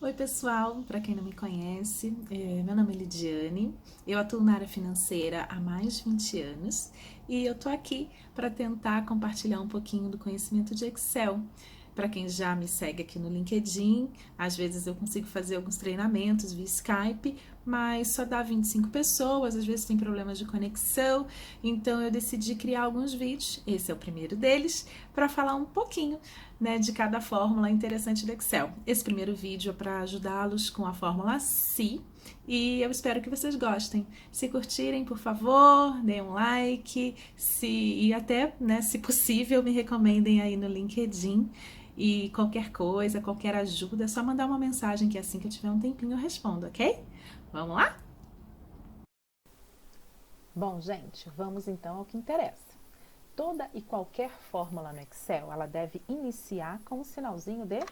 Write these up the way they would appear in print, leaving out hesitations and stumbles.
Oi pessoal, para quem não me conhece, meu nome é Lidiane, eu atuo na área financeira há mais de 20 anos e eu tô aqui para tentar compartilhar um pouquinho do conhecimento de Excel. Para quem já me segue aqui no LinkedIn, às vezes eu consigo fazer alguns treinamentos via Skype, mas só dá 25 pessoas, às vezes tem problemas de conexão, então eu decidi criar alguns vídeos, esse é o primeiro deles, para falar um pouquinho, né, de cada fórmula interessante do Excel. Esse primeiro vídeo é para ajudá-los com a fórmula SI e eu espero que vocês gostem. Se curtirem, por favor, deem um like, e até, né, se possível, me recomendem aí no LinkedIn. E qualquer coisa, qualquer ajuda, é só mandar uma mensagem que assim que eu tiver um tempinho eu respondo, ok? Vamos lá? Bom, gente, vamos então ao que interessa. Toda e qualquer fórmula no Excel, ela deve iniciar com o sinalzinho de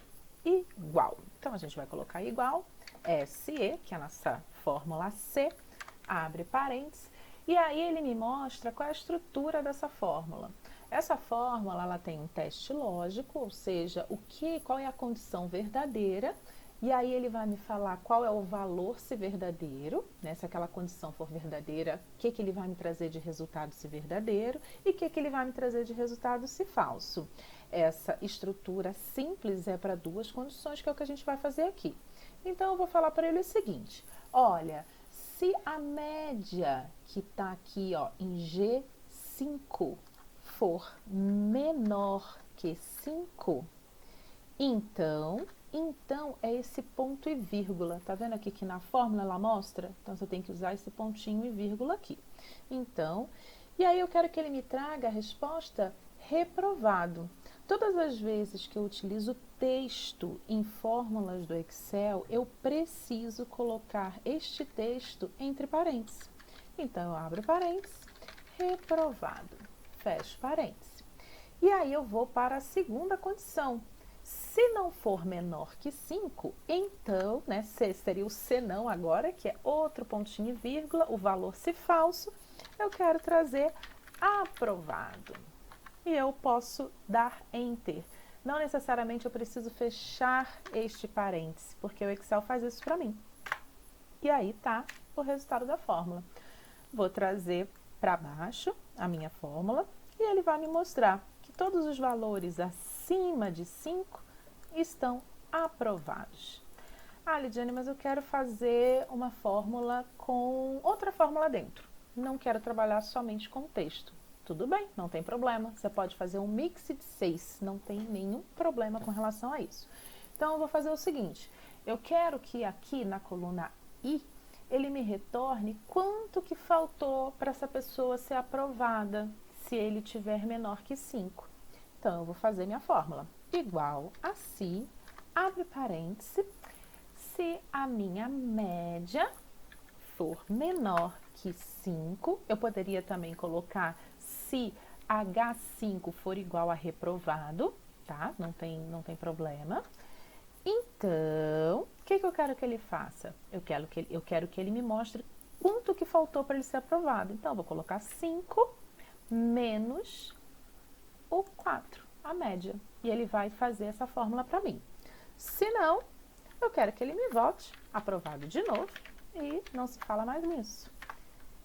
igual. Então, a gente vai colocar igual, SE, que é a nossa fórmula C, abre parênteses, e aí ele me mostra qual é a estrutura dessa fórmula. Essa fórmula, ela tem um teste lógico, ou seja, qual é a condição verdadeira, e aí ele vai me falar qual é o valor se verdadeiro, né? Se aquela condição for verdadeira, o que ele vai me trazer de resultado se verdadeiro e o que ele vai me trazer de resultado se falso. Essa estrutura simples é para duas condições, que é o que a gente vai fazer aqui. Então, eu vou falar para ele o seguinte: olha, se a média que está aqui ó, em G5 for menor que 5, então é esse ponto e vírgula. Tá vendo aqui que na fórmula ela mostra? Então você tem que usar esse pontinho e vírgula aqui. Então, e aí eu quero que ele me traga a resposta reprovado. Todas as vezes que eu utilizo texto em fórmulas do Excel, eu preciso colocar este texto entre parênteses. Então eu abro parênteses, reprovado, fecho parênteses. E aí eu vou para a segunda condição. Se não for menor que 5, então, né, seria o senão agora, que é outro pontinho e vírgula, o valor se falso, eu quero trazer aprovado. E eu posso dar Enter. Não necessariamente eu preciso fechar este parêntese, porque o Excel faz isso para mim. E aí tá o resultado da fórmula. Vou trazer para baixo a minha fórmula e ele vai me mostrar que todos os valores acima de 5 estão aprovados. Ah, Lidiane, mas eu quero fazer uma fórmula com outra fórmula dentro. Não quero trabalhar somente com texto. Tudo bem, não tem problema. Você pode fazer um mix de 6, não tem nenhum problema com relação a isso. Então, eu vou fazer o seguinte: eu quero que aqui na coluna I ele me retorne quanto que faltou para essa pessoa ser aprovada, se ele tiver menor que 5. Então, eu vou fazer minha fórmula. Igual a se, abre parêntese, se a minha média for menor que 5, eu poderia também colocar se H5 for igual a reprovado, tá? Não tem problema. Então, o que eu quero que ele faça? Eu quero que ele me mostre quanto que faltou para ele ser aprovado. Então, eu vou colocar 5 menos o 4, a média. E ele vai fazer essa fórmula para mim. Se não, eu quero que ele me volte aprovado de novo e não se fala mais nisso.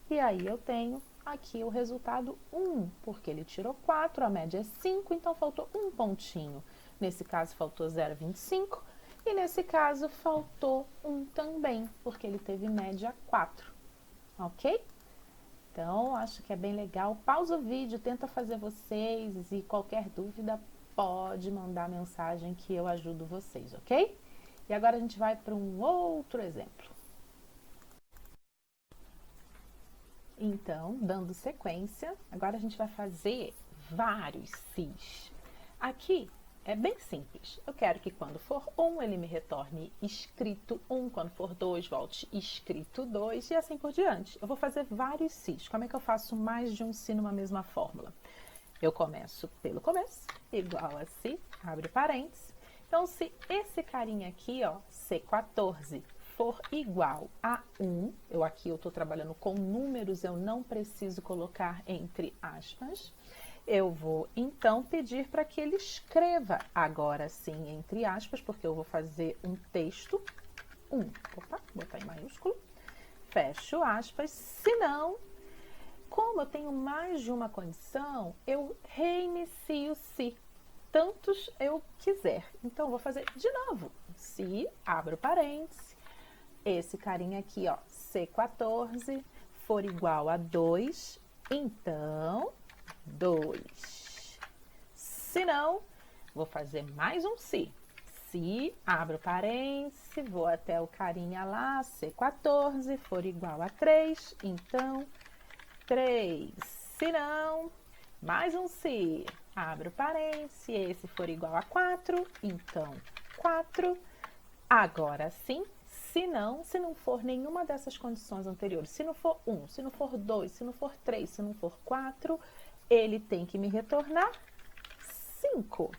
E aí eu tenho aqui o resultado 1, porque ele tirou 4, a média é 5, então faltou um pontinho. Nesse caso faltou 0,25 e nesse caso faltou 1 também, porque ele teve média 4, ok? Então, acho que é bem legal. Pausa o vídeo, tenta fazer vocês e qualquer dúvida pode mandar mensagem que eu ajudo vocês, ok? E agora a gente vai para um outro exemplo. Então, dando sequência, agora a gente vai fazer vários sis. Aqui é bem simples. Eu quero que quando for 1, ele me retorne escrito 1, quando for 2, volte escrito 2 e assim por diante. Eu vou fazer vários sis. Como é que eu faço mais de um si numa mesma fórmula? Eu começo pelo começo, igual a si, abre parênteses. Então, se esse carinha aqui, ó, C14, for igual a 1, aqui eu estou trabalhando com números, eu não preciso colocar entre aspas. Eu vou então pedir para que ele escreva, agora sim, entre aspas, porque eu vou fazer um texto, opa, botar em maiúsculo, fecho aspas, senão, como eu tenho mais de uma condição, eu reinicio se tantos eu quiser. Então, eu vou fazer de novo, se, abro parênteses, esse carinha aqui, ó, C14, for igual a 2, então 2. Se não, vou fazer mais um se. Se, abro parênteses, vou até o carinha lá, C14, for igual a 3, então 3. Se não, mais um se. Abro parênteses, esse for igual a 4, então 4. Agora sim, se não for nenhuma dessas condições anteriores, se não for 1, se não for 2, se não for 3, se não for 4, ele tem que me retornar 5.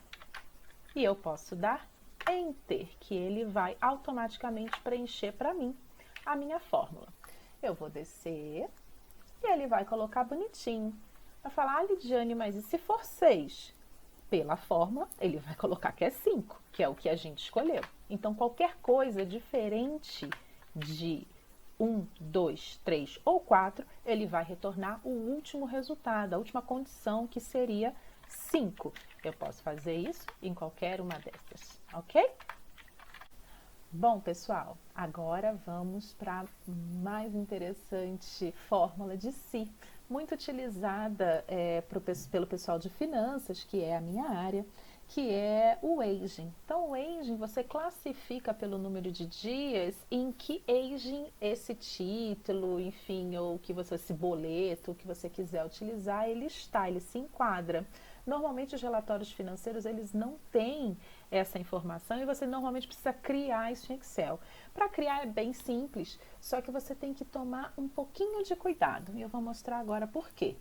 E eu posso dar Enter, que ele vai automaticamente preencher para mim a minha fórmula. Eu vou descer e ele vai colocar bonitinho. Vai falar, Lidiane, mas e se for 6? Pela fórmula, ele vai colocar que é 5, que é o que a gente escolheu. Então, qualquer coisa diferente de 1, 2, 3 ou 4, ele vai retornar o último resultado, a última condição, que seria 5. Eu posso fazer isso em qualquer uma dessas, ok? Bom, pessoal, agora vamos para a mais interessante fórmula de si, muito utilizada pelo pessoal de finanças, que é a minha área, que é o aging. Então, o aging você classifica pelo número de dias em que aging esse título, enfim, ou que você, esse boleto, o que você quiser utilizar, ele se enquadra. Normalmente os relatórios financeiros, eles não têm essa informação e você normalmente precisa criar isso em Excel. Para criar é bem simples, só que você tem que tomar um pouquinho de cuidado e eu vou mostrar agora por quê.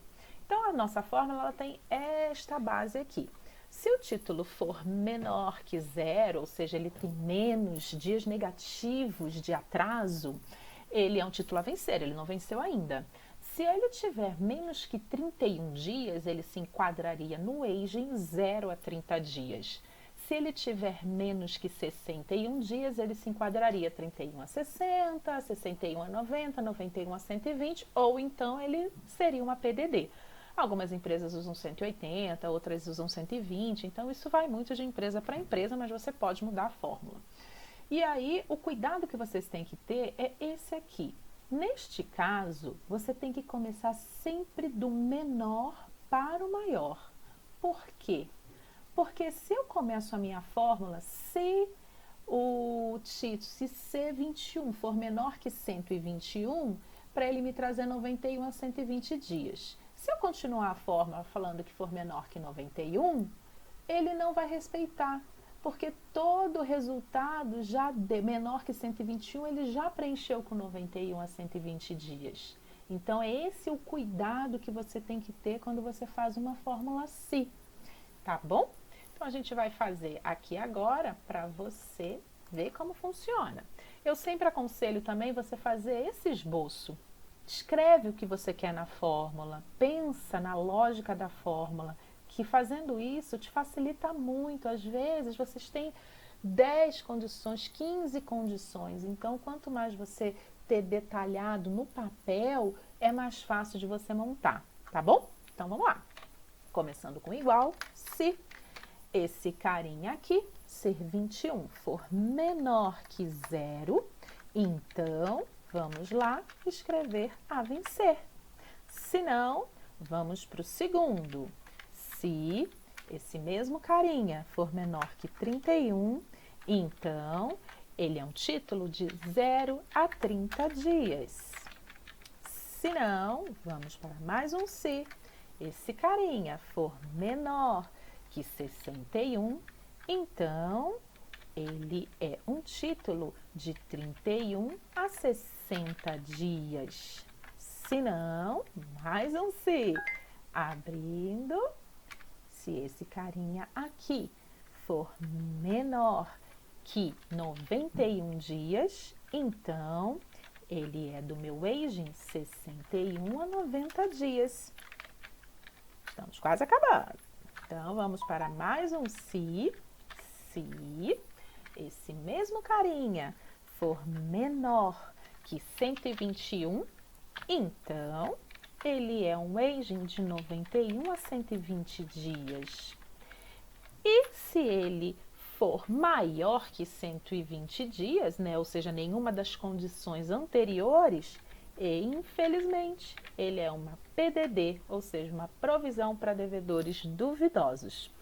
Então, a nossa fórmula ela tem esta base aqui. Se o título for menor que 0, ou seja, ele tem menos dias negativos de atraso, ele é um título a vencer, ele não venceu ainda. Se ele tiver menos que 31 dias, ele se enquadraria no aging 0 a 30 dias. Se ele tiver menos que 61 dias, ele se enquadraria 31 a 60, 61 a 90, 91 a 120, ou então ele seria uma PDD. Algumas empresas usam 180, outras usam 120, então isso vai muito de empresa para empresa, mas você pode mudar a fórmula. E aí, o cuidado que vocês têm que ter é esse aqui. Neste caso, você tem que começar sempre do menor para o maior. Por quê? Porque se eu começo a minha fórmula, se o título, se C21 for menor que 121, para ele me trazer 91 a 120 dias. Se eu continuar a fórmula falando que for menor que 91, ele não vai respeitar, porque todo o resultado já de menor que 121, ele já preencheu com 91 a 120 dias. Então, é esse o cuidado que você tem que ter quando você faz uma fórmula SI, tá bom? Então, a gente vai fazer aqui agora para você ver como funciona. Eu sempre aconselho também você fazer esse esboço. Escreve o que você quer na fórmula, pensa na lógica da fórmula, que fazendo isso te facilita muito. Às vezes vocês têm 10 condições, 15 condições, então quanto mais você ter detalhado no papel, é mais fácil de você montar, tá bom? Então vamos lá. Começando com igual, se esse carinha aqui, ser 21, for menor que 0, então vamos lá escrever a vencer. Se não, vamos para o segundo. Se esse mesmo carinha for menor que 31, então ele é um título de 0 a 30 dias. Se não, vamos para mais um se. Esse carinha for menor que 61, então ele é um título de 31 a 60 dias. Se não, mais um se. Abrindo, se esse carinha aqui for menor que 91 dias, então ele é do meu aging 61 a 90 dias. Estamos quase acabando. Então, vamos para mais um se. Se esse mesmo carinha for menor que 121, então ele é um aging de 91 a 120 dias. E se ele for maior que 120 dias, né, ou seja, nenhuma das condições anteriores, e infelizmente ele é uma PDD, ou seja, uma provisão para devedores duvidosos.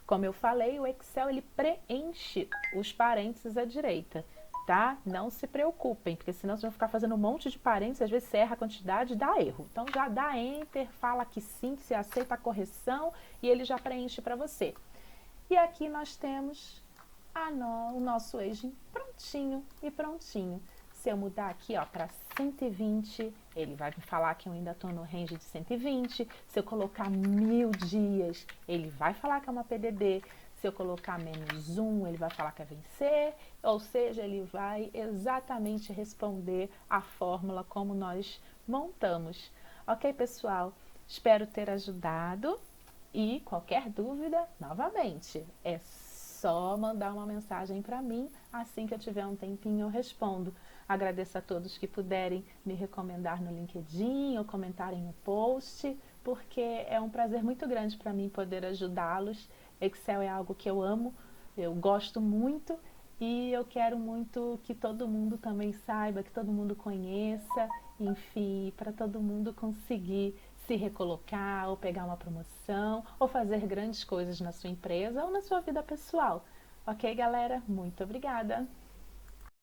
Como eu falei, o Excel ele preenche os parênteses à direita, tá? Não se preocupem, porque senão vocês vão ficar fazendo um monte de parênteses, às vezes você erra a quantidade e dá erro. Então já dá Enter, fala que sim, que você aceita a correção e ele já preenche para você. E aqui nós temos o nosso aging prontinho e prontinho. Se eu mudar aqui para 120, ele vai me falar que eu ainda estou no range de 120. Se eu colocar 1000 dias, ele vai falar que é uma PDD. Se eu colocar menos 1, ele vai falar que é vencer. Ou seja, ele vai exatamente responder a fórmula como nós montamos. Ok, pessoal? Espero ter ajudado. E qualquer dúvida, novamente, é só mandar uma mensagem para mim. Assim que eu tiver um tempinho, eu respondo. Agradeço a todos que puderem me recomendar no LinkedIn ou comentarem no post, porque é um prazer muito grande para mim poder ajudá-los. Excel é algo que eu amo, eu gosto muito e eu quero muito que todo mundo também saiba, que todo mundo conheça, enfim, para todo mundo conseguir se recolocar ou pegar uma promoção ou fazer grandes coisas na sua empresa ou na sua vida pessoal. Ok, galera? Muito obrigada!